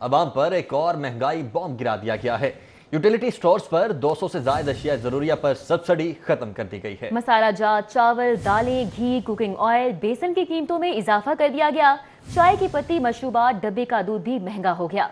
عوام پر ایک اور مہنگائی بم گرا دیا گیا ہے۔ یوٹیلیٹی سٹورز پر 200 سے زائد اشیاء ضروریہ پر سبسڈی ختم کر دی گئی ہے۔ مسالہ جات، چاول، دالیں، گھی، کوکنگ آئل، بیسن کی قیمتوں میں اضافہ کر دیا گیا۔ چائے کی پتی، مشروبات، ڈبے کا دودھ بھی مہنگا ہو گیا۔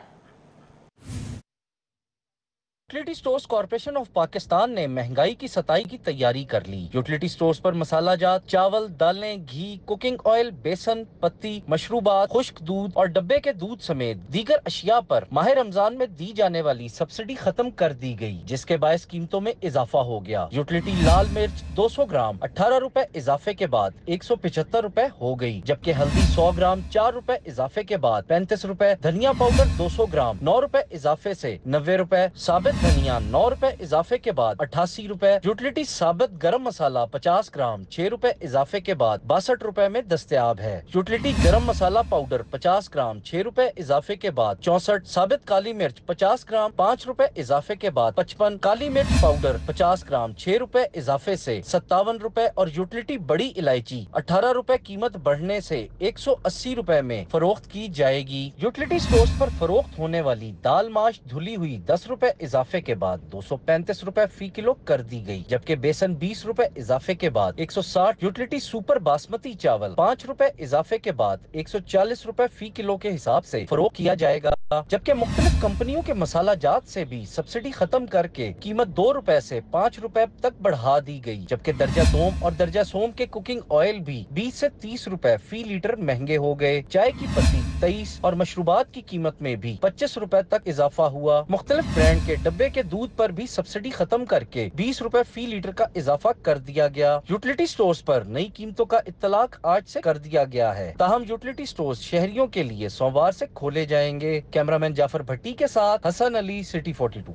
Utility stores corporation of Pakistan نے مہنگائی کی ستائی کی تیاری کر لی۔ یوٹیلیٹی سٹورز پر مسالہ جات، چاول، دالیں، گھی، کوکنگ آئل، بیسن، پتی، مشروبات، خشک دودھ اور ڈبے کے دودھ سمیت دیگر اشیاء پر ماہ رمضان میں دی جانے والی سبسڈی ختم کر دی گئی، جس کے باعث قیمتوں میں اضافہ ہو گیا۔ یوٹیلیٹی لال مرچ 200 گرام 18 روپے اضافے کے بعد 175 روپے ہو گئی، جبکہ ہلدی 100 گرام 4 روپے اضافے کے بعد 35 روپے، دھنیا پاؤڈر 200 گرام 9 روپے اضافے سے 90 روپے، ثابت دھنیا 9 روپے اضافے کے بعد 88 روپے، یوٹیلیٹی ثابت گرم مسالہ 50 گرام 6 روپے اضافے کے بعد 62 روپے میں دستیاب ہے۔ یوٹیلیٹی گرم مسالہ پاؤڈر 50 گرام 6 روپے اضافے کے بعد 64، ثابت کالی مرچ 50 گرام 5 روپے اضافے کے بعد 55، کالی مرچ پاؤڈر 50 گرام 6 روپے اضافے سے 57 روپے اور یوٹیلیٹی بڑی الائچی 18 روپے قیمت بڑھنے سے 180 روپے میں فروخت کی جائے گی۔ یوٹیلیٹی سٹورز پر فروخت ہونے والی دال ماش دھلی ہوئی 10 روپے اضافے کے بعد 235 روپے فی کلو کر دی گئی، جبکہ بیسن 20 روپے اضافے کے بعد 160، یوٹیلیٹی سپر باسمتی چاول 5 روپے اضافے کے بعد 140 روپے فی کلو کے حساب سے فروخت کیا جائے گا، جبکہ مختلف کمپنیوں کے مسالہ جات سے بھی سبسڈی ختم کر کے قیمت 2 روپے سے 5 روپے تک بڑھا دی گئی، جبکہ درجہ دوم اور درجہ سوم کے کوکنگ آئل بھی 20 سے 30 روپے فی لیٹر مہنگے ہو گئے۔ چائے کی پتی 23 اور مشروبات کی قیمت میں بھی 25 روپے تک اضافہ ہوا۔ مختلف برانڈ کے ڈبے کے دودھ پر بھی سبسڈی ختم کر کے 20 روپے فی لیٹر کا اضافہ کر دیا گیا۔ یوٹیلیٹی سٹورز پر نئی قیمتوں کا اطلاق آج سے کر دیا گیا ہے، تاہم یوٹیلیٹی سٹورز شہریوں کے لیے سوموار سے کھولے جائیں گے۔ کیمرامین جعفر بھٹی کے ساتھ حسن علی، سٹی 42۔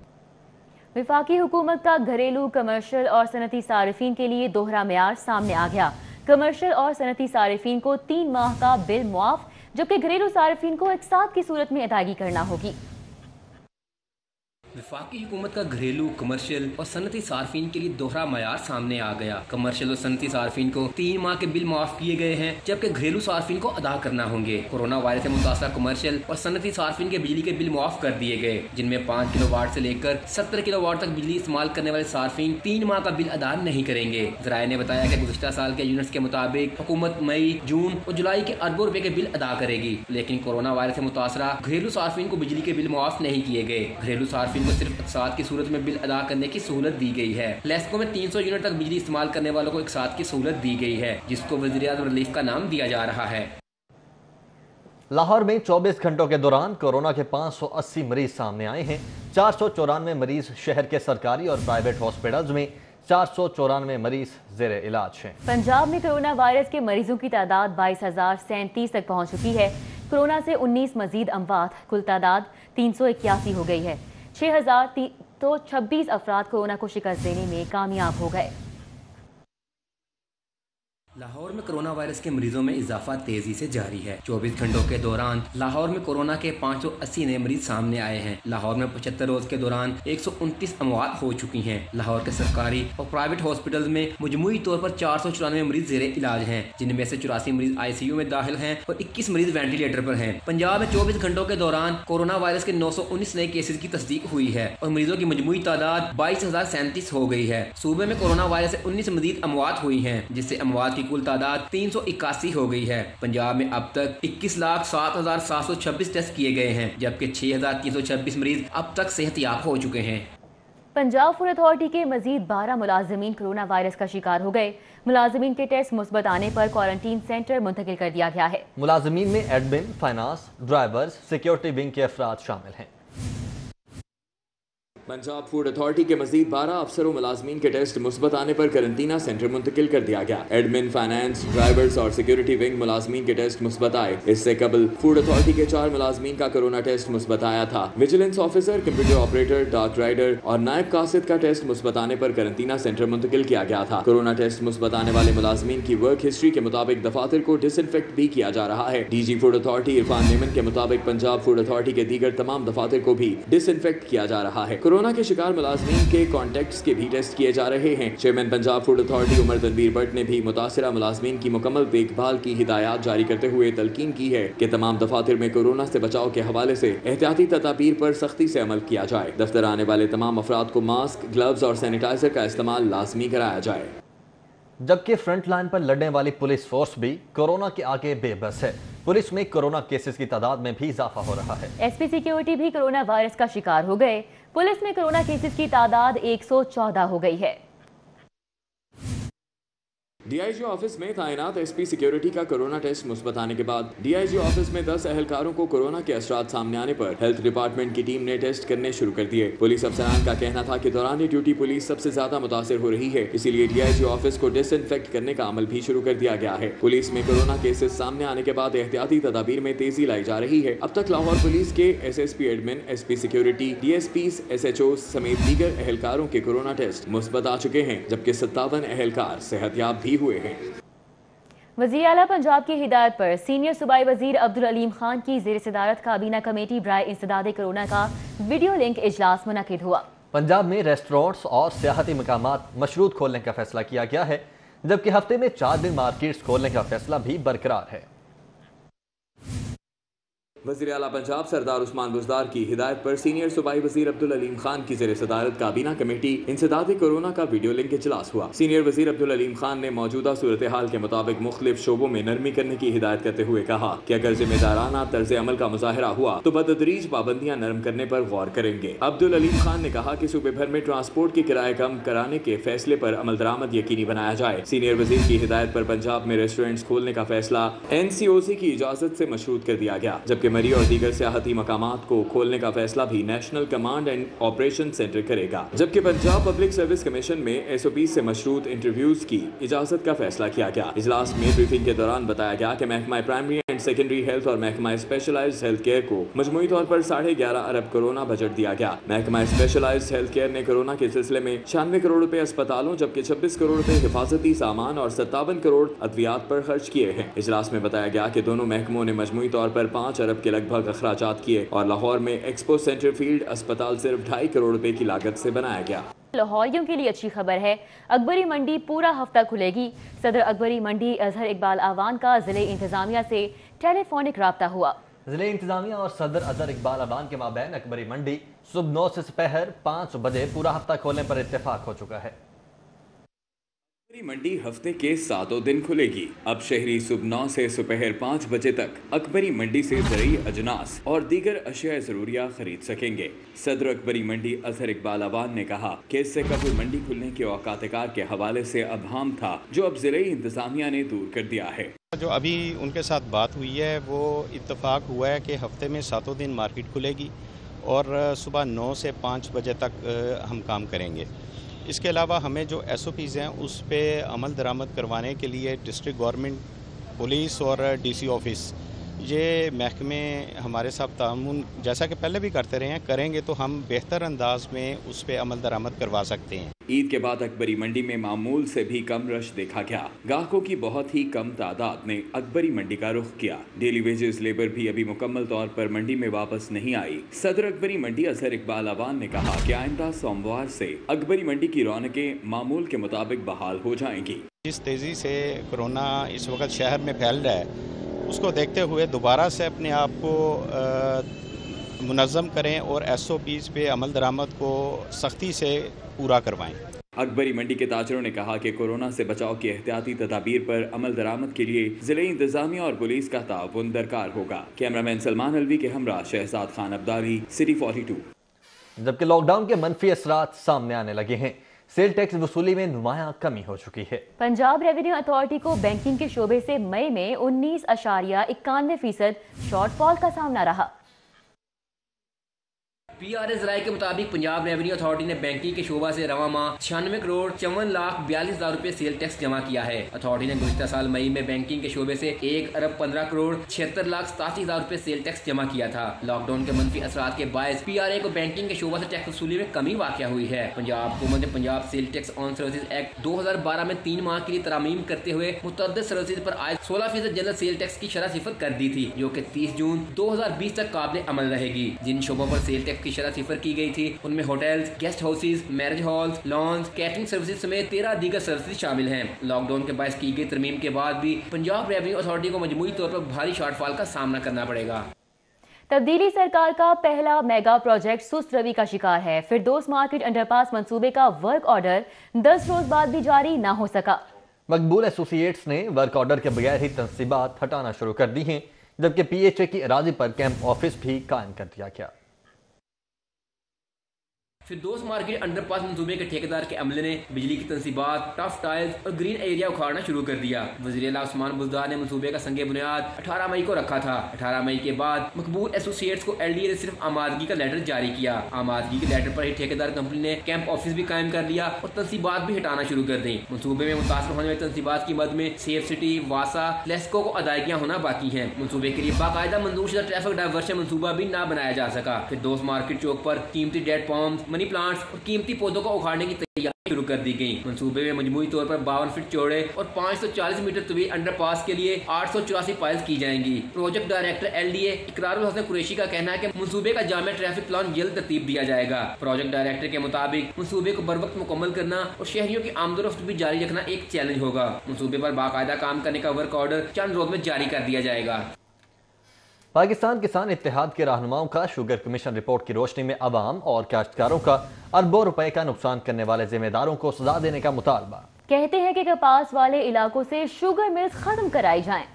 وفاقی حکومت کا گھریلو، کمرشل اور صنعتی صارفین کے لیے دوہرا معیار سامنے آ گیا۔ کمرشل اور صنعتی صارفین کو 3 ماہ کا بل معاف، جبکہ گھریلو صارفین کو اقساط کی صورت میں ادائیگی کرنا ہوگی۔ وفاقی حکومت کا گھریلو، کمرشل اور صنعتی صارفین کے لیے دوہرا معیار سامنے آ گیا۔ کمرشل اور صنعتی صارفین کو 3 ماہ کے بل معاف کیے گئے ہیں، جبکہ گھریلو صارفین کو ادا کرنا ہوں گے۔ کورونا وائرس سے متاثرہ کمرشل اور صنعتی صارفین کے بجلی کے بل معاف کر دیے گئے، جن میں 5 کلو واٹ سے لے کر 70 کلو واٹ تک بجلی استعمال کرنے والے صارفین 3 ماہ کا بل ادا نہیں کریں گے۔ ذرائع نے بتایا کہ گزشتہ سال کے یونٹس کے مطابق حکومت مئی، جون اور جولائی کے اربوں روپے کے بل ادا کرے گی، لیکن کورونا وائرس سے متاثرہ گھریلو صارفین کو بجلی کے بل معاف نہیں کیے گئے۔ گھریلو صارفین کو صرف اقساط کی صورت میں بل ادا کرنے کی سہولت دی گئی ہے۔ لیسکو میں 300 یونٹ تک بجلی استعمال کرنے والوں کو اقساط کی سہولت دی گئی ہے، جس کو وزیراعظم ریلیف کا نام دیا جا رہا ہے۔ لاہور میں 24 گھنٹوں کے دوران کورونا کے 580 مریض سامنے آئے ہیں۔ 494 مریض شہر کے سرکاری اور پرائیویٹ ہاسپٹلز میں، 494 مریض زیر علاج ہیں۔ پنجاب میں کورونا وائرس کے مریضوں کی تعداد 22,037 تک پہنچ چکی ہے۔ کورونا سے 19 مزید اموات، کل تعداد 381 ہو گئی ہے۔ 6,326 افراد کورونا کو شکست دینے میں کامیاب ہو گئے۔ لاہور میں کورونا وائرس کے مریضوں میں اضافہ تیزی سے جاری ہے۔ 24 گھنٹوں کے دوران لاہور میں کورونا کے 580 نئے مریض سامنے آئے ہیں۔ لاہور میں 75 روز کے دوران 129 اموات ہو چکی ہیں۔ لاہور کے سرکاری اور پرائیویٹ ہاسپٹلز میں مجموعی طور پر 494 مریض زیر علاج ہیں، جن میں سے 84 مریض ICU میں داخل ہیں اور 21 مریض وینٹیلیٹر پر ہیں۔ پنجاب میں 24 گھنٹوں کے دوران کورونا وائرس کے 919 نئے کیسز کی تصدیق ہوئی ہے اور مریضوں کی مجموعی تعداد 22,037 ہو گئی ہے۔ صوبے میں کورونا وائرس سے 19 مزید اموات ہوئی ہیں، جس سے اموات کی کل تعداد 381 ہو گئی ہے۔ پنجاب میں اب تک 21,07,726 ٹیسٹ کیے گئے ہیں، جبکہ 6,326 مریض اب تک صحت یاب ہو چکے ہیں۔ پنجاب فوڈ اتھارٹی کے مزید 12 ملازمین کورونا وائرس کا شکار ہو گئے۔ ملازمین کے ٹیسٹ مثبت آنے پر کوارنٹین سینٹر منتقل کر دیا گیا ہے۔ ملازمین میں admin, finance, drivers, security wing کے افراد شامل ہیں۔ پنجاب فوڈ اتھارٹی کے مزید 12 افسر و ملازمین کے ٹیسٹ مثبت آنے پر قرنطینہ سینٹر منتقل کر دیا گیا۔ ایڈمن، فائنانس، ڈرائیورز اور سیکیورٹی ونگ ملازمین کے ٹیسٹ مثبت آئے۔ اس سے قبل فوڈ اتھارٹی کے 4 ملازمین کا کورونا ٹیسٹ مثبت آیا تھا۔ ویجیلنس آفیسر، کمپیوٹر آپریٹر، ڈاک رائڈر اور نائب قاصد کا ٹیسٹ مثبت آنے پر قرنطینہ سینٹر منتقل کیا گیا تھا۔ کورونا ٹیسٹ مثبت آنے والے ملازمین کی ورک ہسٹری کے مطابق دفاتر کو ڈس انفیکٹ بھی کیا جا رہا ہے۔ DG food authority Irfan Memon کے مطابق پنجاب فوڈ اتھارٹی کے دیگر تمام دفاتر کو بھی ڈس انفیکٹ کیا جا رہا ہے۔ کورونا कोरोना के शिकार मुलाजमीन के कॉन्टेक्ट्स के भी टेस्ट किए जा रहे हैं। Chairman Punjab food authority Umar Tanveer Bhatt ने भी मुतासिरा मुलाजमीन की मुकम्मल देखभाल की हिदायत जारी करते हुए तलकीन की है कि तमाम दफातर में कोरोना से बचाव के हवाले से एहतियाती तदाबीर पर सख्ती से अमल किया जाए। दफ्तर आने वाले तमाम अफराद को मास्क, ग्लव्स और सैनिटाइजर का इस्तेमाल लाजमी कराया जाए। जबकि फ्रंट लाइन पर लड़ने वाली पुलिस फोर्स भी कोरोना के आगे बेबस है। पुलिस में कोरोना केसेस की तादाद में भी इजाफा हो रहा है। एसपी सिक्योरिटी भी कोरोना वायरस का शिकार हो गए। पुलिस में कोरोना केसेस की तादाद 114 हो गई है। डीआईजी ऑफिस में तैनात एसपी सिक्योरिटी का कोरोना टेस्ट मुस्बत आने के बाद डीआईजी ऑफिस में 10 एहलकारों को कोरोना के असरात सामने आने पर हेल्थ डिपार्टमेंट की टीम ने टेस्ट करने शुरू कर दिए। पुलिस अफसरान का कहना था कि दौरान ड्यूटी पुलिस सबसे ज्यादा मुतासिर हो रही है, इसीलिए डीआईजी ऑफिस को डिसइंफेक्ट करने का अमल भी शुरू कर दिया गया है। पुलिस में कोरोना केसेस सामने आने के बाद एहतियाती तदाबीर में तेजी लाई जा रही है। अब तक लाहौर पुलिस के SSP admin, SP security, DSPs, SHO समेत दीगर एहलकारों के कोरोना टेस्ट मुस्बत आ चुके हैं, जबकि 57 एहलकार सेहतयाब भी हुए हैं। वज़ीर आला पंजाब की हिदायत पर सीनियर सूबाई वज़ीर अब्दुल अलीम खान की ज़ेर सदारत काबीना कमेटी बराए इंसदाद कोरोना का वीडियो लिंक इजलास मुनक़िद हुआ। पंजाब में रेस्टोरेंट्स और सियाहती मकामात मशरूत खोलने का फैसला किया गया है, जबकि हफ्ते में 4 दिन मार्केट्स खोलने का फैसला भी बरकरार है। वज़ीर आला पंजाब सरदार उस्मान बुज़दार की हिदायत पर सीनियर सूबाई वज़ीर अब्दुल अलीम खान की ज़ेर सदारत काबीना कमेटी इंसदाद कोरोना का वीडियो लिंक इजलास हुआ। सीनियर वज़ीर अब्दुल अलीम खान ने मौजूदा सूरत हाल के मुताबिक मुख्तलिफ शोबों में नरमी करने की हिदायत करते हुए कहा कि अगर जिम्मेदाराना तर्ज अमल का मुजाहरा हुआ तो बतदरीज पाबंदियां नरम करने पर गौर करेंगे। अब्दुल अलीम खान ने कहा कि सूबे भर में ट्रांसपोर्ट के किराए कम कराने के फैसले पर अमल दरामद यकीनी बनाया जाए। सीनियर वज़ीर की हिदायत पर पंजाब में रेस्टोरेंट्स खोलने का फैसला NCOC की इजाजत से मशरूत कर दिया गया, जबकि मरी और दीगर सियाहती मकामात को खोलने का फैसला भी national command and operation centre करेगा। जबकि पंजाब पब्लिक सर्विस कमीशन में SOP से मशरूत इंटरव्यूज की इजाजत का फैसला किया गया। इजलास में ब्रीफिंग के दौरान बताया गया कि महकमा प्राइमरी एंड सेकेंडरी हेल्थ और महकमा स्पेशलाइज्ड हेल्थ केयर को मजमूई तौर पर 11.5 अरब कोरोना बजट दिया गया। महकमा स्पेशलाइज्ड हेल्थ केयर ने कोरोना के सिलसिले में 96 करोड़ रुपए अस्पतालों, जबकि 26 करोड़ रुपए हिफाजती सामान और 57 करोड़ अद्वियात पर खर्च किए हैं। इजलास में बताया गया कि दोनों महकमों ने मजमूई तौर पर 5 अरब के लगभग अखराजात किए और लाहौर में एक्सपो सेंटर फील्ड अस्पताल सिर्फ 2.5 करोड़ रुपए की लागत से बनाया गया। लाहौरियों के लिए अच्छी खबर है, अकबरी मंडी पूरा हफ्ता खुलेगी। सदर अकबरी मंडी अजहर इकबाल आवान का जिले इंतजामिया से टेलीफोनिक राब्ता हुआ। जिले इंतजामिया और सदर अजहर इकबाल आवान के माबैन अकबरी मंडी सुबह 9 से दोपहर 5 बजे पूरा हफ्ता खोलने पर इत्तेफाक हो चुका है। अकबरी मंडी हफ्ते के 7 दिन खुलेगी। अब शहरी सुबह 9 से दोपहर 5 बजे तक अकबरी मंडी से ज़रूरी अजनास और दीगर अशिया ज़रूरिया खरीद सकेंगे। सदर अकबरी मंडी अजहर इकबाल आवान ने कहा कि इससे कबल मंडी खुलने के औकात कार के हवाले से अबहम था, जो अब ज़िले इंतजामिया ने दूर कर दिया है। जो अभी उनके साथ बात हुई है वो इत्तेफाक हुआ है कि हफ्ते में 7 दिन मार्केट खुलेगी और सुबह 9 से 5 बजे तक हम काम करेंगे। इसके अलावा हमें जो SOPs हैं उस पर अमल दरामद करवाने के लिए डिस्ट्रिक्ट गवर्नमेंट, पुलिस और DC ऑफिस ये महकमे हमारे साथ तामुन जैसा कि पहले भी करते रहे हैं, करेंगे तो हम बेहतर अंदाज में उस पर अमल दरामद करवा सकते हैं। ईद के बाद अकबरी मंडी में मामूल से भी कम रश देखा गया। ग्राहकों की बहुत ही कम तादाद ने अकबरी मंडी का रुख किया। डेली वेजेस लेबर भी अभी मुकम्मल तौर पर मंडी में वापस नहीं आई। सदर अकबरी मंडी अजहर इकबाल आवान ने कहा कि आइंदा सोमवार से अकबरी मंडी की रौनकें मामूल के मुताबिक बहाल हो जाएंगी। जिस तेज़ी से कोरोना इस वक्त शहर में फैल रहा है उसको देखते हुए दोबारा से अपने आप को मुनज़्ज़म करें और SOPs पे अमल दरामद को सख्ती से पूरा करवाएं। अकबरी मंडी के ताजरों ने कहा कि कोरोना से बचाव की एहतियाती तदाबीर पर अमल दरामद के लिए जिले इंतजामिया और पुलिस का ताउन दरकार होगा। कैमरामैन सलमान अलवी के हमरा शहजाद खान अब्दाली, सिटी 42। जबकि लॉकडाउन के मनफी असरात सामने आने लगे हैं, सेल टैक्स वसूली में नुमाया कमी हो चुकी है। पंजाब रेवेन्यू अथॉरिटी को बैंकिंग के शोबे से मई में 19.91% शॉर्टफॉल का सामना रहा। PRS राय के मुताबिक पंजाब रेवेन्यू अथॉरिटी ने बैंकिंग के शोबा से रवा माह 96 करोड़ 54,42,000 रुपए सेल टैक्स जमा किया है। अथॉरिटी ने गुज़िश्ता साल मई में बैंकिंग के शोबे से 1 अरब 15 करोड़ 76,87,000 रुपए सेल टैक्स जमा किया था। लॉकडाउन के मनफी असरात के बायस PRA को बैंकिंग के शोबा से टैक्स वसूली में कमी वाक़या हुई है। पंजाब हुकूमत ने Punjab sale tax on services act 2012 में 3 माह के लिए तरामीम करते हुए मुतअद्दिद सर्विसेज पर आयद 16% जनरल सेल टैक्स की शरह सिफर कर दी थी, जो कि 30 जून 2020 तक काबिल अमल रहेगी। जिन शोबों पर सेल टैक्स की शरह सिफर की गई थी। उनमें hotels, guest houses, marriage halls, lawns, catering services समेत 13 दीगर सर्विसेज शामिल हैं। लॉकडाउन के बायस की गई तरमीम के बाद भी पंजाब रेवेन्यू अथॉरिटी को मजमूई तौर पर भारी शॉर्टफॉल का सामना करना पड़ेगा। तब्दीली सरकार का पहला मेगा प्रोजेक्ट सुस्त रवि का शिकार है। फिरदौस मार्केट अंडरपास मंसूबे का वर्क ऑर्डर 10 रोज बाद भी जारी न हो सका। मकबूल एसोसिएट्स ने वर्क ऑर्डर के बगैर ही तनसीबात हटाना शुरू कर दी हैं, जबकि PHA की अराजी पर कैंप ऑफिस भी कायम कर दिया गया। फिरदौस मार्केट अंडरपास मंसूबे के ठेकेदार के अमले ने बिजली की तनसीबात, टफ टाइल्स और ग्रीन एरिया उखाड़ना शुरू कर दिया। वज़ीर आला उस्मान बुज़दार ने मंसूबे का संगे बुनियाद 18 मई को रखा था। 18 मई के बाद मकबूल एसोसिएट्स को LDA ने सिर्फ आमादगी का लेटर जारी किया। आमादगी के लेटर पर ही ठेकेदार कंपनी ने कैंप ऑफिस भी कायम कर लिया और तनसीबात भी हटाना शुरू कर दी। मंसूबे में मुतासर होने वाली तनसीबात की मद में सेफ सिटी, वासा, लेस्को को अदायगियाँ होना बाकी हैं। मंसूबे के लिए बाकायदा मंजूरशुदा ट्रैफिक डायवर्शन मंसूबा भी ना बनाया जा सका। फिरदौस मार्केट चौक पर कीमती डेड पॉम्स, मनी प्लांट्स और कीमती पौधों को उखाड़ने की तैयारी शुरू कर दी गई। मंसूबे में मजमूई तौर पर 52 फीट चौड़े और 540 मीटर तवील अंडरपास के लिए 884 पाइल्स की जाएंगी। Project director LDA Ikrarul Hasan Qureshi का कहना है कि मंसूबे का जामे ट्रैफिक प्लान जल्द तरतीब दिया जाएगा। प्रोजेक्ट डायरेक्टर के मुताबिक मंसूबे को बर वक्त मुकम्मल करना और शहरियों की आमदोरफ्त भी जारी रखना एक चैलेंज होगा। मंसूबे पर बाकायदा काम करने का वर्क ऑर्डर चंद रोज में जारी कर दिया जाएगा। पाकिस्तान किसान इत्तेहाद के रहनुमाओं का शुगर कमीशन रिपोर्ट की रोशनी में अवाम और काश्तकारों का अरबों रुपए का नुकसान करने वाले जिम्मेदारों को सजा देने का मुतालबा। कहते हैं कि कपास वाले इलाकों से शुगर मिल्स खत्म कराई जाएं।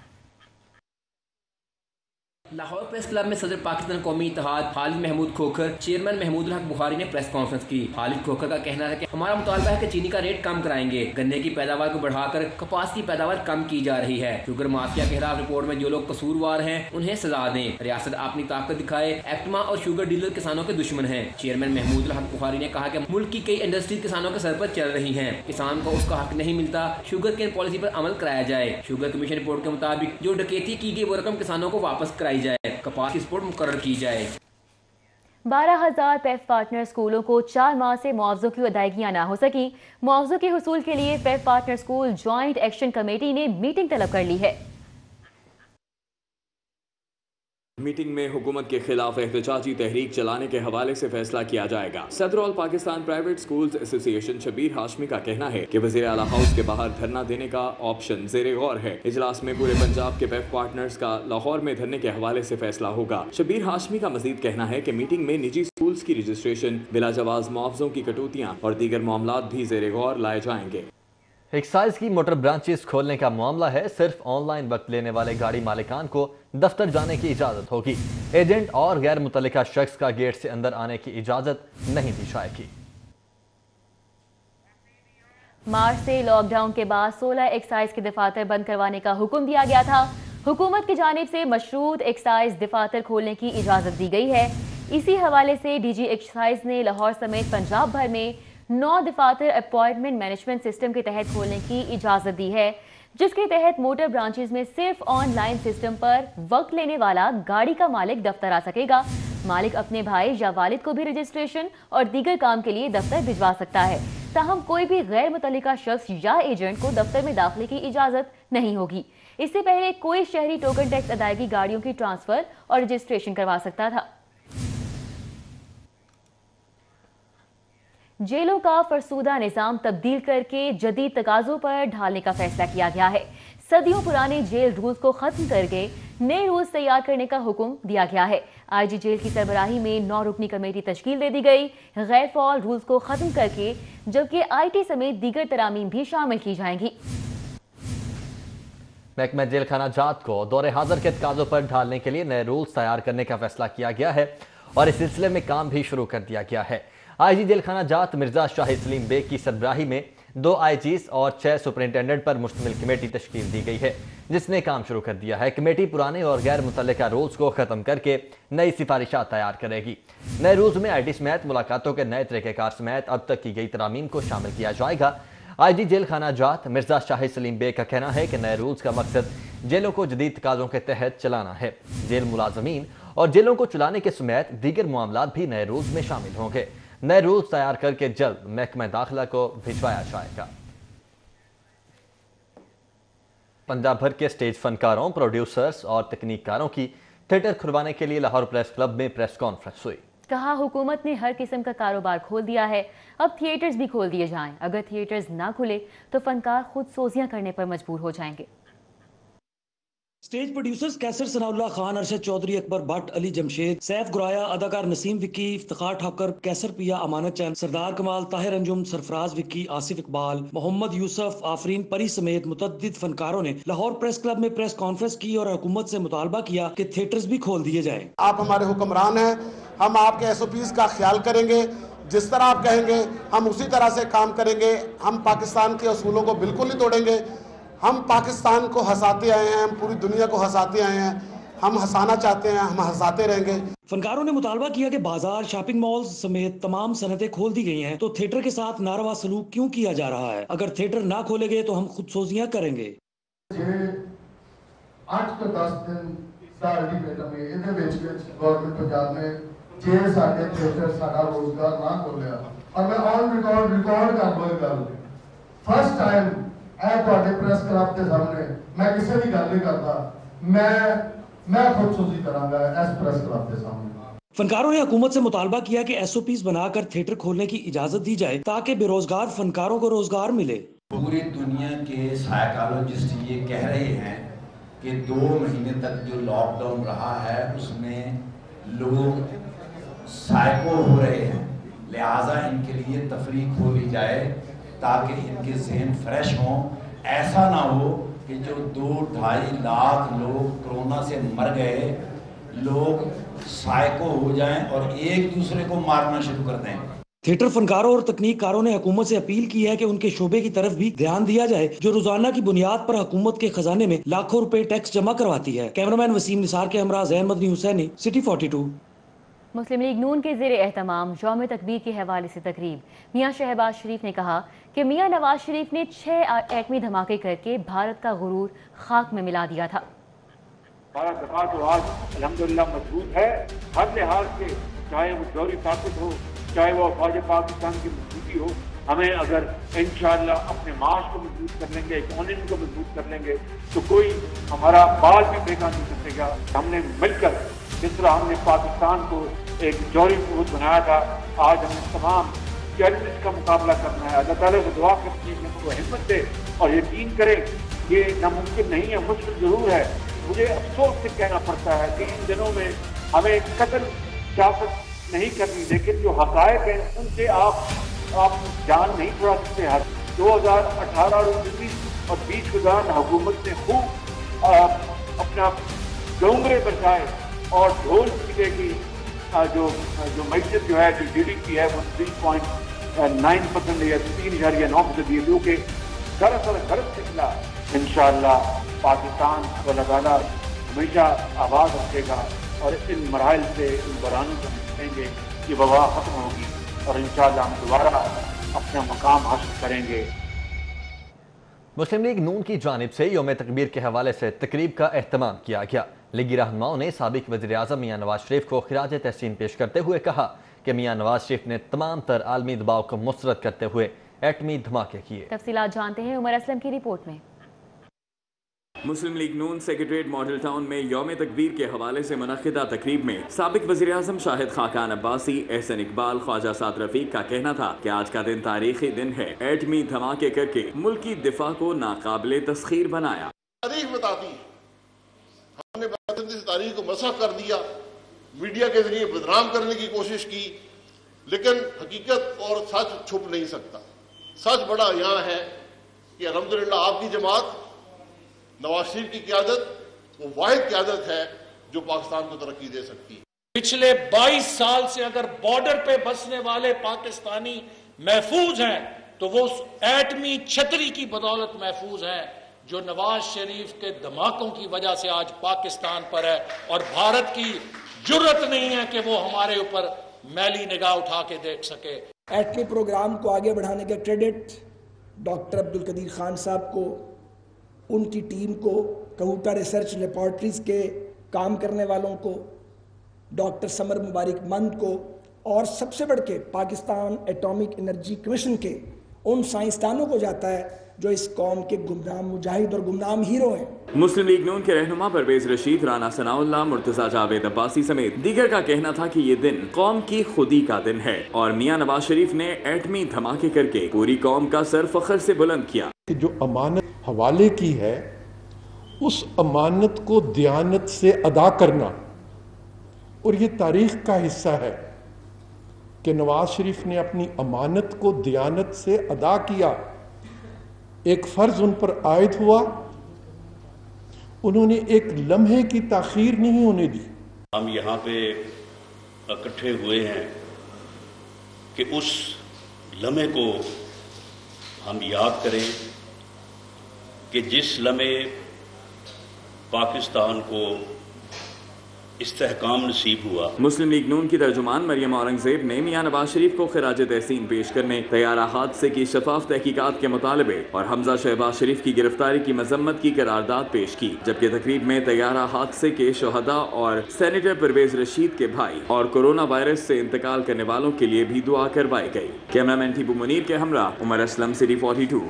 लाहौर प्रेस क्लब में सदर पाकिस्तान कौमी इत्तेहाद खालिद महमूद खोखर, चेयरमैन महमूद हक बुखारी ने प्रेस कॉन्फ्रेंस की। खालिद खोखर का कहना है कि हमारा मुतालबा है कि चीनी का रेट कम कराएंगे। गन्ने की पैदावार को बढ़ाकर कपास की पैदावार कम की जा रही है। शुगर माफिया के खिलाफ रिपोर्ट में जो लोग कसूरवार हैं उन्हें सजा दें। रियासत अपनी ताकत दिखाए। एक्टमा और शुगर डीलर किसानों के दुश्मन हैं। चेयरमैन महमूद हक बुखारी ने कहा कि मुल्क की कई इंडस्ट्री किसानों के सर पर चल रही हैं। किसान को उसका हक नहीं मिलता। शुगर केन पॉलिसी पर अमल कराया जाए। शुगर कमीशन रिपोर्ट के मुताबिक जो डकैती की गई वो रकम किसानों को वापस कराई जाए। कपास की सपोर्ट मुकर्रर की जाए। 12,000 पेफ पार्टनर स्कूलों को 4 माह से मुआवजों की अदायगियां ना हो सकी। मुआवजों के हुसूल के लिए PEF partner school joint action committee ने मीटिंग तलब कर ली है। मीटिंग में हुकूमत के खिलाफ एहतजाजी तहरीक चलाने के हवाले से फैसला किया जाएगा। सदर all Pakistan private schools association Shabbir Hashmi का कहना है कि वज़ीर आला हाउस के बाहर धरना देने का ऑप्शन ज़ेरे गौर है। इजलास में पूरे पंजाब के पेफ पार्टनर्स का लाहौर में धरने के हवाले से फैसला होगा। शबीर हाशमी का मजीद कहना है कि मीटिंग में निजी स्कूल्स की रजिस्ट्रेशन, बिला जवाज मुआवजों की कटौतियाँ और दीगर मामलात भी ज़ेरे गौर लाए जाएंगे। एक्साइज की मोटर ब्रांचेस खोलने का मामला है। सिर्फ ऑनलाइन वक्त लेने वाले गाड़ी मालिकान को दफ्तर जाने की इजाजत होगी। एजेंट और गैर मुतल्लिका शख्स का गेट से अंदर आने की इजाजत नहीं दी जाएगी। मार्च से लॉकडाउन के बाद 16 एक्साइज के दफातर बंद करवाने का हुक्म दिया गया था। हुकूमत की जानिब से मशरूत एक्साइज दफातर खोलने की इजाजत दी गई है। इसी हवाले से DG एक्साइज ने लाहौर समेत पंजाब भर में 9 दफातर अपॉइंटमेंट मैनेजमेंट सिस्टम के तहत खोलने की इजाजत दी है, जिसके तहत मोटर ब्रांचेस में सिर्फ ऑनलाइन सिस्टम पर वक्त लेने वाला गाड़ी का मालिक दफ्तर आ सकेगा। मालिक अपने भाई या वालिद को भी रजिस्ट्रेशन और दीगर काम के लिए दफ्तर भिजवा सकता है। ताहम कोई भी गैर मुतल्लिका शख्स या एजेंट को दफ्तर में दाखिले की इजाजत नहीं होगी। इससे पहले कोई शहरी टोकन टैक्स अदायगी गाड़ियों की ट्रांसफर और रजिस्ट्रेशन करवा सकता था। जेलों का फरसूदा निज़ाम तब्दील करके जदीद तकाज़ों पर ढालने का फैसला किया गया है। सदियों पुराने जेल रूल्स को खत्म करके नए रूल्स तैयार करने का हुक्म दिया गया है। IG जेल की सरबराही में 9 रुकनी कमेटी तश्कील दे दी गई। गैर फौल रूल्स को खत्म करके जबकि IT समेत दीगर तरामीम भी शामिल की जाएंगी। महकमा जेल खाना जात को दौरे हाजिर के तकाज़ों पर ढालने के लिए नए रूल्स तैयार करने का फैसला किया गया है और इस सिलसिले में काम भी शुरू कर दिया गया है। IG जेल खाना जात मिर्जा शाहिद सलीम बेग की सरबराही में 2 IGs और 6 सुपरिंटेंडेंट पर मुश्तमिल कमेटी तश्कील दी गई है, जिसने काम शुरू कर दिया है। कमेटी पुराने और गैर मुतल्लिका रूल्स को ख़त्म करके नई सिफारिशात तैयार करेगी। नए रूल्स में IT समेत मुलाकातों के नए तरीक़ेकार समेत अब तक की गई तरामीम को शामिल किया जाएगा। IG जेल खाना जात मिर्जा शाहिद सलीम बेग का कहना है कि नए रूल्स का मकसद जेलों को जदीद तकाज़ों के तहत चलाना है। जेल मुलाजमीन और जेलों को चलाने के समेत दीगर मामलात भी नए रूल्स में शामिल होंगे। नए रूल्स तैयार करके जल्द महकमा दाखिला को भिजवाया जाएगा। पंजाब भर के स्टेज फनकारों, प्रोड्यूसर्स और तकनीककारों की थिएटर खुलवाने के लिए लाहौर प्रेस क्लब में प्रेस कॉन्फ्रेंस हुई। کہا حکومت نے ہر قسم کا کاروبار کھول دیا ہے، اب تھیٹرز بھی کھول دیے جائیں، اگر تھیٹرز نہ کھلے تو فنکار خود سوزیاں کرنے پر مجبور ہو جائیں گے۔ اسٹیج پروڈیوسرز کیسر ثناء اللہ خان، ارشد چودھری، اکبر بٹ، علی جمشید، سیف گرایا، اداکار نسیم وکی، افتخار ٹھاکر، کیسر پیا، امانت چند، سردار کمال، طاہر انجم، سرفراز وکی، آصف اقبال، محمد یوسف، آفرین پری سمیت متعدد فنکاروں نے لاہور پریس کلب میں پریس کانفرنس کی اور حکومت سے مطالبہ کیا کہ تھیٹرز بھی کھول دیے جائیں۔ آپ ہمارے حکمران ہیں، ہم آپ کے SOPs کا خیال کریں گے، جس طرح آپ کہیں گے ہم اسی طرح سے کام کریں گے، ہم پاکستان کے اصولوں کو بالکل نہیں توڑیں گے۔ ہم پاکستان کو ہنساتے آئے ہیں، ہم پوری دنیا کو ہنساتے آئے ہیں، ہم ہنسانا چاہتے ہیں، ہم ہنساتے رہیں گے۔ فنکاروں نے مطالبہ کیا کہ بازار، شاپنگ مالز سمیت تمام صنعتیں کھول دی گئی ہیں تو تھیٹر کے ساتھ ناروا سلوک کیوں کیا جا رہا ہے؟ اگر تھیٹر نہ کھولے گے تو ہم خود سوزیاں کریں گے۔ 8 ਤੋਂ 10 ਦਿਨ ਦਾ ਅਲਟੀਮੇਟਮ ਹੈ, ਇਹਦੇ ਵਿੱਚ ਗਵਰਨਮੈਂਟ ਪੰਜਾਬ ਨੇ ਜੇ ਸਾਡੇ ਥੀਏਟਰ ਸਾਡਾ ਰੋਜ਼ਗਾਰ ਨਾ ਖੋਲਿਆ, ਔਰ ਮੈਂ ਔਨ ਰਿਕਾਰਡ ਕਰ ਲਵਾਂ ਗੱਲ, ਫਸਟ ਟਾਈਮ ਇਹ ਤੁਹਾਡੇ ਪ੍ਰੈਸ ਕਲੱਬ ਦੇ ਸਾਹਮਣੇ ਮੈਂ ਕਿਸੇ ਦੀ ਗੱਲ ਨਹੀਂ ਕਰਦਾ, ਮੈਂ ਖੁਦਸੂਜ਼ੀ ਕਰਾਂਗਾ ਇਸ ਪ੍ਰੈਸ کلب کے سامنے۔ فنکاروں نے حکومت سے مطالبہ کیا کہ SOPs بنا کر تھیٹر کھولنے کی اجازت دی جائے تاکہ بے روزگار فنکاروں کو روزگار ملے۔ پوری دنیا کے سائیکالوجسٹ یہ کہہ رہے ہیں کہ 2 مہینے تک جو لاک ڈاؤن رہا ہے اس میں لوگ سائیکو ہو رہے ہیں، لہٰذا ان کے لیے تفریح کھولی جائے تاکہ ان کے ذہن فریش ہوں۔ ایسا نہ ہو کہ جو 2-2.5 لاکھ لوگ کرونا سے مر گئے، لوگ سائیکو ہو جائیں اور ایک دوسرے کو مارنا شروع کر دیں۔ تھیٹر فنکاروں اور تکنیک کاروں نے حکومت سے اپیل کی ہے کہ ان کے شعبے کی طرف بھی دھیان دیا جائے جو روزانہ کی بنیاد پر حکومت کے خزانے میں لاکھوں روپے ٹیکس جمع کرواتی ہے۔ کیمرامین وسیم نثار کے ہمراہ زین مدنی حسینی، سٹی 42۔ مسلم لیگ نون کے زیر اہتمام یوم تکبیر کے حوالے سے تقریب، میاں شہباز شریف نے کہا کہ میاں نواز شریف نے 6 ایٹمی دھماکے کر کے بھارت کا غرور خاک میں ملا دیا تھا۔ ہمارا دفاع تو آج الحمدللہ مضبوط ہے، ہر لحاظ سے، چاہے وہ جوہری طاقت ہو، چاہے وہ افواج پاکستان کی مضبوطی ہو۔ ہمیں اگر انشاءاللہ اپنے معاش کو مضبوط کر لیں گے، اکانومی کو مضبوط کر لیں گے تو کوئی ہمارا بال بھی بیکار نہیں کر سکے گا۔ ہم نے مل کر جس طرح ہم نے پاکستان کو ایک جوہری قوت بنایا تھا، آج ہم نے تمام چیلنجز کا مقابلہ کرنا ہے۔ اللہ تعالیٰ سے دعا کرتی ہے کہ ہم کو ہمت دے اور یقین کریں یہ ناممکن نہیں ہے، مشکل ضرور ہے۔ مجھے افسوس سے کہنا پڑتا ہے کہ ان دنوں میں ہمیں قتل سیاست نہیں کرنی، لیکن جو حقائق ہیں ان سے آپ جان نہیں چھڑا سکتے۔ 2018 اور 19 اور 20 کے دوران حکومت نے خوب اپنا ڈونگرے بچائے اور ڈھول پیٹے کی جو معیشت جو ہے جو GDP ہے وہ 3.9% یا 3.9% ہے، جو کہ دراصل غرض سے ملا۔ انشاءاللہ پاکستان کو اللہ تعالیٰ ہمیشہ آباد رکھے گا اور ان مراحل سے، ان بحرانوں سے نکلیں گے، یہ وبا ختم ہوگی اور انشاءاللہ ہم دوبارہ اپنا مقام حاصل کریں گے۔ مسلم لیگ نون کی جانب سے یوم تکبیر کے حوالے سے تقریب کا اہتمام کیا گیا۔ لیگی رہنماؤں نے سابق وزیر اعظم میاں نواز شریف کو خراج تحسین پیش کرتے ہوئے کہا کہ میاں نواز شریف نے تمام تر عالمی دباؤ کو مسترد کرتے ہوئے ایٹمی دھماکے کیے۔ تفصیلات جانتے ہیں عمر اسلم کی رپورٹ میں۔ مسلم لیگ نون سیکریٹریٹ ماڈل ٹاؤن میں یوم تکبیر کے حوالے سے منعقدہ تقریب میں سابق وزیر اعظم شاہد خاقان عباسی، احسن اقبال، خواجہ سعد رفیق کا کہنا تھا کہ آج کا دن تاریخی دن ہے، ایٹمی دھماکے کر کے ملکی دفاع کو ناقابل تسخیر بنایا۔ تاریخ بتاتی ہے ہم نے تاریخ کو مسخ کر دیا، میڈیا کے ذریعے بدنام کرنے کی کوشش کی، لیکن حقیقت اور سچ چھپ نہیں سکتا۔ سچ بڑا یہاں ہے کہ الحمدللہ آپ کی جماعت، نواز شریف کی قیادت وہ واحد قیادت ہے جو پاکستان کو ترقی دے سکتی ہے۔ پچھلے 22 سال سے اگر بارڈر پہ بسنے والے پاکستانی محفوظ ہیں تو وہ ایٹمی چھتری کی بدولت محفوظ ہیں جو نواز شریف کے دھماکوں کی وجہ سے آج پاکستان پر ہے، اور بھارت کی جرت نہیں ہے کہ وہ ہمارے اوپر میلی نگاہ اٹھا کے دیکھ سکے۔ ایٹمی پروگرام کو آگے بڑھانے کا کریڈٹ ڈاکٹر عبدالقدیر خان صاحب کو، ان کی ٹیم کو، کہوٹا ریسرچ لیبارٹریز کے کام کرنے والوں کو، ڈاکٹر سمر مبارک مند کو، اور سب سے بڑھ کے پاکستان ایٹامک انرجی کمیشن کے ان سائنسدانوں کو جاتا ہے जो इस कौम के गुमनाम मुजाहिद और गुमनाम हीरो हैं। मुस्लिम लीग नून के रहनुमा परवेज रशीद, राना सनाउल्लाह, मुर्तजा जावेद अब्बासी समेत दीगर का कहना था कि ये दिन कौम की खुदी का दिन है और मियां नवाज शरीफ ने एटमी धमाके करके पूरी कौम का सर फख्र से बुलंद किया। जो अमानत हवाले की है उस अमानत को दियानत से अदा करना, और ये तारीख का हिस्सा है कि नवाज शरीफ ने अपनी अमानत को दियानत से अदा किया। एक फर्ज उन पर आयद हुआ, उन्होंने एक लम्हे की ताखीर नहीं होने दी। हम यहाँ पे इकट्ठे हुए हैं कि उस लम्हे को हम याद करें कि जिस लम्हे पाकिस्तान को इस्तेहकाम नसीब हुआ। मुस्लिम लीग नून की तर्जुमान मरियम औरंगजेब ने मियां नवाज शरीफ को खिराज तहसीन पेश करने, तैयारा हादसे की शफाफ तहकीकात के मुतालबे और हमजा शहबाज शरीफ की गिरफ्तारी की मजम्मत की करारदाद पेश की। जबकि तकरीब में तैयारा हादसे के शहदा और सेनेटर परवेज रशीद के भाई और कोरोना वायरस से इंतकाल करने वालों के लिए भी दुआ करवाई गई। कैमरामैन टीबू मुनीर के हमरा उमर असलम, सिटी 42।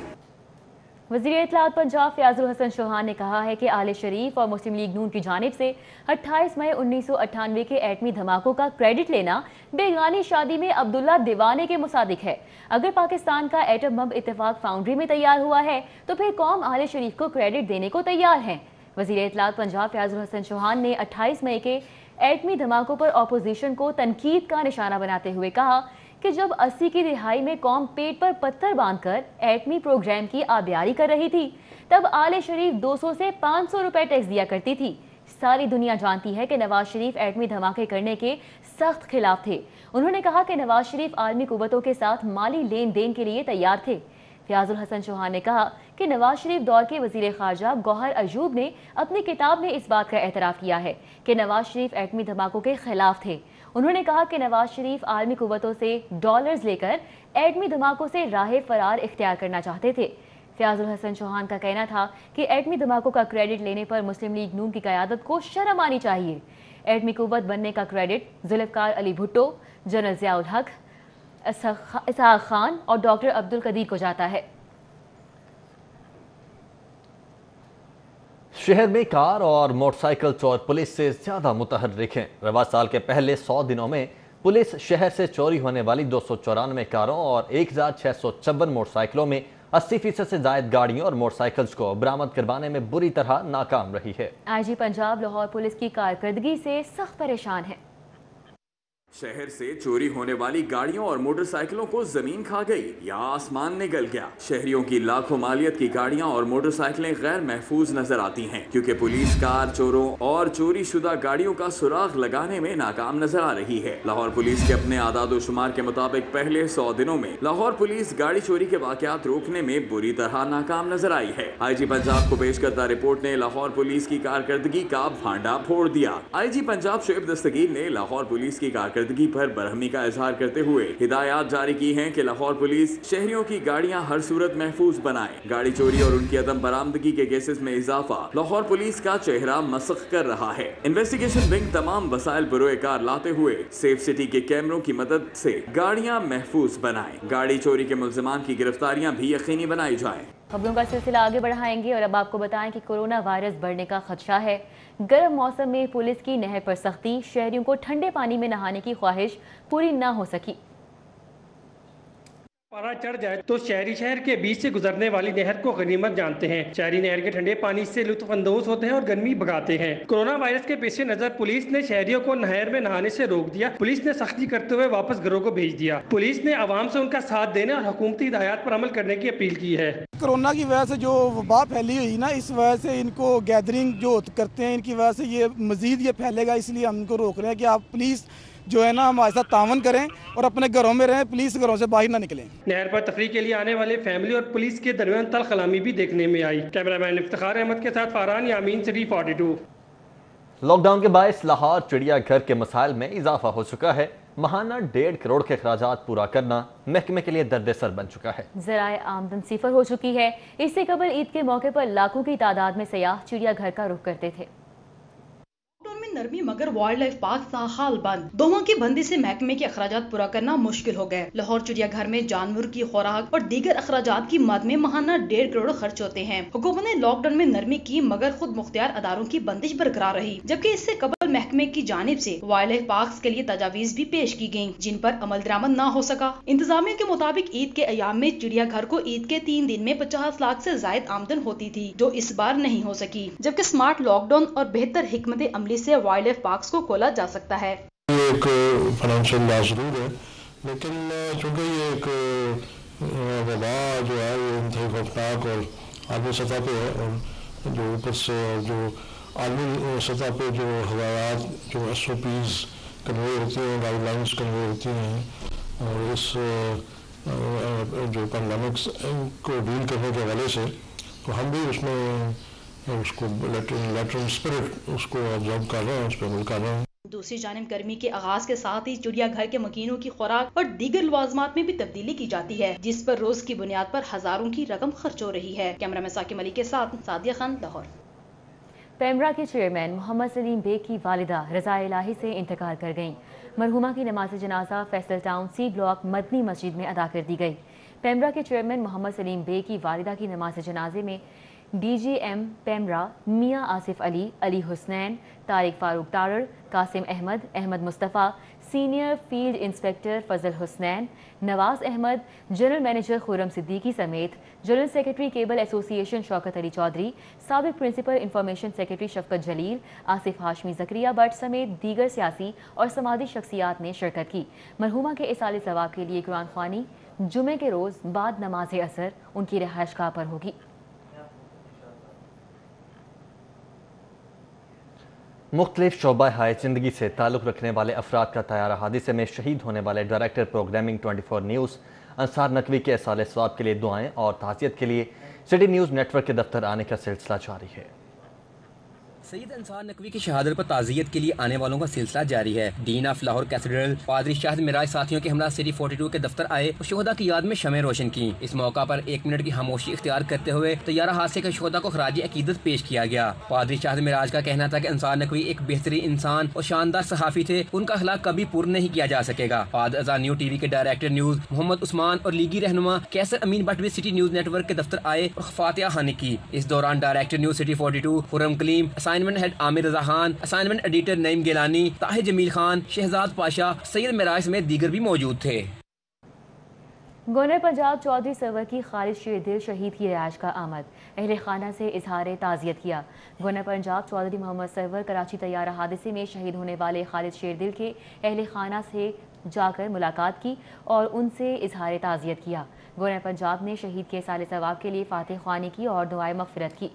वज़ीर इत्तलात पंजाब फ़याज़ुल हसन चौहान ने कहा है कि आले शरीफ और मुस्लिम लीग नून की जानिब से 28 मई 1998 के एटमी धमाकों का क्रेडिट लेना बेगानी शादी में अब्दुल्ला दीवाने के मुसादिक है। अगर पाकिस्तान का एटम बम इत्तेफाक फाउंड्री में तैयार हुआ है तो फिर कौम आले शरीफ को क्रेडिट देने को तैयार है। वज़ीर इत्तलात पंजाब फ़याज़ुल हसन चौहान ने 28 मई के एटमी धमाकों पर अपोजिशन को तनकीद का निशाना बनाते हुए कहा कि जब 80 की रिहाई में कौम पेट पर पत्थर बांधकर एटमी प्रोग्राम की आबियारी कर रही थी, तब आले शरीफ 200 से 500 रुपए टैक्स दिया करती थी। सारी दुनिया जानती है कि नवाज शरीफ एटमी धमाके करने के सख्त खिलाफ थे। उन्होंने कहा कि नवाज शरीफ आलमी कुव्वतों के साथ माली लेन देन के लिए तैयार थे। फ़याज़ुल हसन चौहान ने कहा कि नवाज शरीफ दौर के वज़ीर ख़ारजा गौहर अयूब ने अपनी किताब में इस बात का एतराफ़ किया है कि नवाज शरीफ एटमी धमाकों के खिलाफ थे। उन्होंने कहा कि नवाज शरीफ आलमी कुव्वतों से डॉलर्स लेकर एटमी धमाकों से राह फरार इख्तियार करना चाहते थे। फ़याज़ुल हसन चौहान का कहना था कि एटमी धमाकों का क्रेडिट लेने पर मुस्लिम लीग नून की क़यादत को शर्म आनी चाहिए। एटमी कुव्वत बनने का क्रेडिट ज़ुल्फ़िकार अली भुट्टो, जनरल ज़ियाउल हक, इसहाक़ खान और डॉक्टर अब्दुल कदीर को जाता है। शहर में कार और मोटरसाइकिल चोर पुलिस से ज्यादा मुतहर्रिक हैं। रवा साल के पहले 100 दिनों में पुलिस शहर से चोरी होने वाली 294 कारों और 1656 मोटरसाइकिलों में 80% से जायद गाड़ियों और मोटरसाइकिल्स को बरामद करवाने में बुरी तरह नाकाम रही है। आईजी पंजाब लाहौर पुलिस की कारकर्दगी से सख्त परेशान है। शहर से चोरी होने वाली गाड़ियों और मोटरसाइकिलों को जमीन खा गई या आसमान निगल गया। शहरियों की लाखों मालियत की गाड़ियां और मोटरसाइकिलें गैर महफूज नजर आती हैं क्योंकि पुलिस कार चोरों और चोरी शुदा गाड़ियों का सुराग लगाने में नाकाम नजर आ रही है। लाहौर पुलिस के अपने आदादो शुमार के मुताबिक पहले 100 दिनों में लाहौर पुलिस गाड़ी चोरी के वाकयात रोकने में बुरी तरह नाकाम नजर आई है। आईजी पंजाब को पेश करदा रिपोर्ट ने लाहौर पुलिस की कारकर्दगी का भांडा फोड़ दिया। आईजी पंजाब शोएब दस्तगीर ने लाहौर पुलिस की कारकर्दगी पर बरहमी का इजहार करते हुए हिदायत जारी की हैं कि लाहौर पुलिस शहरियों की गाड़ियां हर सूरत महफूज बनाए। गाड़ी चोरी और उनकी अदम बरामदगी के केसेस में इजाफा लाहौर पुलिस का चेहरा मसख कर रहा है। इन्वेस्टिगेशन विंग तमाम वसाइल बरोए कार लाते हुए सेफ सिटी के कैमरों की मदद से गाड़ियां महफूज बनाए। गाड़ी चोरी के मुल्जिमान की गिरफ्तारियां भी यकीनी बनाई जाए। खबरों का सिलसिला आगे बढ़ाएंगे और अब आपको बताएं कि कोरोना वायरस बढ़ने का खदशा है। गर्म मौसम में पुलिस की नहर पर सख्ती, शहरियों को ठंडे पानी में नहाने की ख्वाहिश पूरी न हो सकी। पारा चढ़ जाए तो शहरी शहर के बीच से गुजरने वाली नहर को गनीमत जानते हैं। शहरी नहर के ठंडे पानी से लुत्फ अंदोज होते हैं और गर्मी भगाते हैं। कोरोना वायरस के पेश नजर पुलिस ने शहरियों को नहर में नहाने से रोक दिया। पुलिस ने सख्ती करते हुए वापस घरों को भेज दिया। पुलिस ने आवाम से उनका साथ देने और हुकूमती हिदायत पर अमल करने की अपील की है। कोरोना की वजह से जो वबा फैली हुई ना, इस वजह से इनको गैदरिंग जो करते हैं इनकी वजह से ये मजीद ये फैलेगा, इसलिए हम इनको रोक रहे हैं कि आप प्लीज़ जो है ना हमारे साथ तावन करें और अपने घरों में रहें, पुलिस घरों से बाहर ना निकलें। नहर पर तफरीह के लिए आने वाले फैमिली और पुलिस के दरमियान तल कलामी भी देखने में आई। कैमरामैन इफ्तिखार अहमद के साथ फारहान यामीन, सिटी 42। लॉकडाउन के बायस लाहौर चिड़ियाघर के मसाइल में इजाफा हो चुका है। महाना 1.5 करोड़ के खर्चात पूरा करना महकमे के लिए दर्द-ए-सर बन चुका है। ज़राए आमदन सिफर हो चुकी है। इससे कबल ईद के मौके पर लाखों की तादाद में सयाह चिड़ियाघर का रुख करते थे। लॉकडाउन में नरमी मगर वाइल्ड लाइफ पार्क ताहाल बंद। दोवां की बंदी से महकमे के अखराजात पूरा करना मुश्किल हो गए। लाहौर चिड़ियाघर में जानवर की खुराक और दीगर अखराजात की मद में माहाना 1.5 करोड़ खर्च होते हैं। हुकूमत ने लॉकडाउन में नरमी की मगर खुद मुख्तियार अदारों की बंदिश बरकरार रही, जबकि इससे कबल महकमे की जानिब से वाइल्ड लाइफ पार्क के लिए तजावीज भी पेश की गयी, जिन पर अमल दरामद न हो सका। इंतजामिया के मुताबिक ईद के अयाम में चिड़ियाघर को ईद के 3 दिन में 50 लाख से जायद आमदन होती थी, जो इस बार नहीं हो सकी, जबकि स्मार्ट लॉकडाउन और बेहतर हिकमत अमली से वाइल्ड लाइफ पार्क को खोला जा सकता है। एक फाइनेंशियल लॉस जरूर है, लेकिन चूँकि ये एक वबा जो है ये इंतहाई खौफनाक और आलमी सतह पे है, और जो ऊपर से जो आलमी सतह पे जो हवायात जो SOPs कन्वे होती हैं, गाइडलाइंस कन्वे होती हैं, और इस जो पैंडेमिक्स को डील करने के हवाले से तो हम भी उसमें उसको लेटर स्पिरिट उसको ऑब्जर्व कर रहे हैं, उस पर अमल कर रहे हैं। दूसरी जानिब गर्मी के आगाज के साथ ही चिड़ियाघर के मकीनों की खुराक और दीगर लवाजमात में भी तब्दीली की जाती है, जिस पर रोज की बुनियाद पर हजारों की रकम खर्च हो रही है। कैमरामैन साकिब अली के साथ सादिया खान, लाहौर। पेमरा के चेयरमैन मोहम्मद सलीम बेग की वालिदा रज़ा इलाही से इंतकाल कर गईं। मरहुमा की नमाज जनाजा Faisal town C block Madni Masjid में अदा कर दी गई। पेमरा के चेयरमैन मोहम्मद सलीम बेग की वालिदा की नमाज जनाजे में DGM PEMRA Mian Asif Ali, Ali Husnain, Tariq Farooq Tarar, Qasim Ahmed, Ahmed Mustafa, senior field inspector Fazal Husnain, Nawaz Ahmed, general manager Khurram Siddiqui समेत general secretary cable association Shaukat Ali Chaudhry, साबिक principal information secretary Shafqat Jalil, Asif Hashmi, Zakaria Bhatt समेत दीगर सियासी और समाजी शख्सियात ने शिरकत की। मरहुमा के इसाले सवाब के लिए कुरान ख्वानी जुमे के रोज़ बाद नमाज असर उनकी रिहाइशगाह पर होगी। मुख्तलिफ शोबा हाय जिंदगी से ताल्लुक़ रखने वाले अफराद का तैयारा हादसे में शहीद होने वाले director programming 24 news Ansar Naqvi के इसाले सवाब के लिए दुआएं और ताज़ियत के लिए सिटी न्यूज़ नेटवर्क के दफ्तर आने का सिलसिला जारी है। सैयद अंसार नकवी की शहादत पर ताज़ियत के लिए आने वालों का सिलसिला जारी है। डीन ऑफ लाहौर कैथेड्रल पादरी शाहिद मिराज साथियों के हमरा सिटी 42 के दफ्तर आए और शोहदा की याद में शमें रोशन की। इस मौका पर 1 मिनट की खामोशी इख्तियार करते हुए तैयारा हादसे के शोहदा को खराजी अकीदत पेश किया गया। पादरी शाहिद मिराज का कहना था कि अंसार नकवी एक बेहतरीन इंसान और शानदार सहाफ़ी थे, उनका अखलाक कभी पूर्ण नहीं किया जा सकेगा। फाद अज़ा न्यू TV के डायरेक्टर न्यूज़ मोहम्मद उस्मान और लीगी रहनुमा कैसर अमीन भट्ट भी सिटी न्यूज़ नेटवर्क के दफ्तर आए और फातिहा खानी की। इस दौरान director news city 42 Khurram Kaleem, assignment head Aamir Khan, assignment editor Naeem Gilani, Tahir Jameel Khan, Shahzad Pasha, Syed Meraj समेत दीगर भी मौजूद थे। गवर्नर पंजाब चौधरी सरवर की खालिद शेरदिल शहीद की रिहाइश का आमद, अहले खाना से इजहार ताज़ियत किया। गवर्नर पंजाब चौधरी मोहम्मद सरवर कराची तैयारा हादसे में शहीद होने वाले खालिद शेरदिल के अहले खाना से जाकर मुलाकात की और उनसे इजहार ताज़ियत किया। गवर्नर पंजाब ने शहीद के साले सवाब के लिए फातिह ख्वानी की और दुआए मग़फ़िरत की।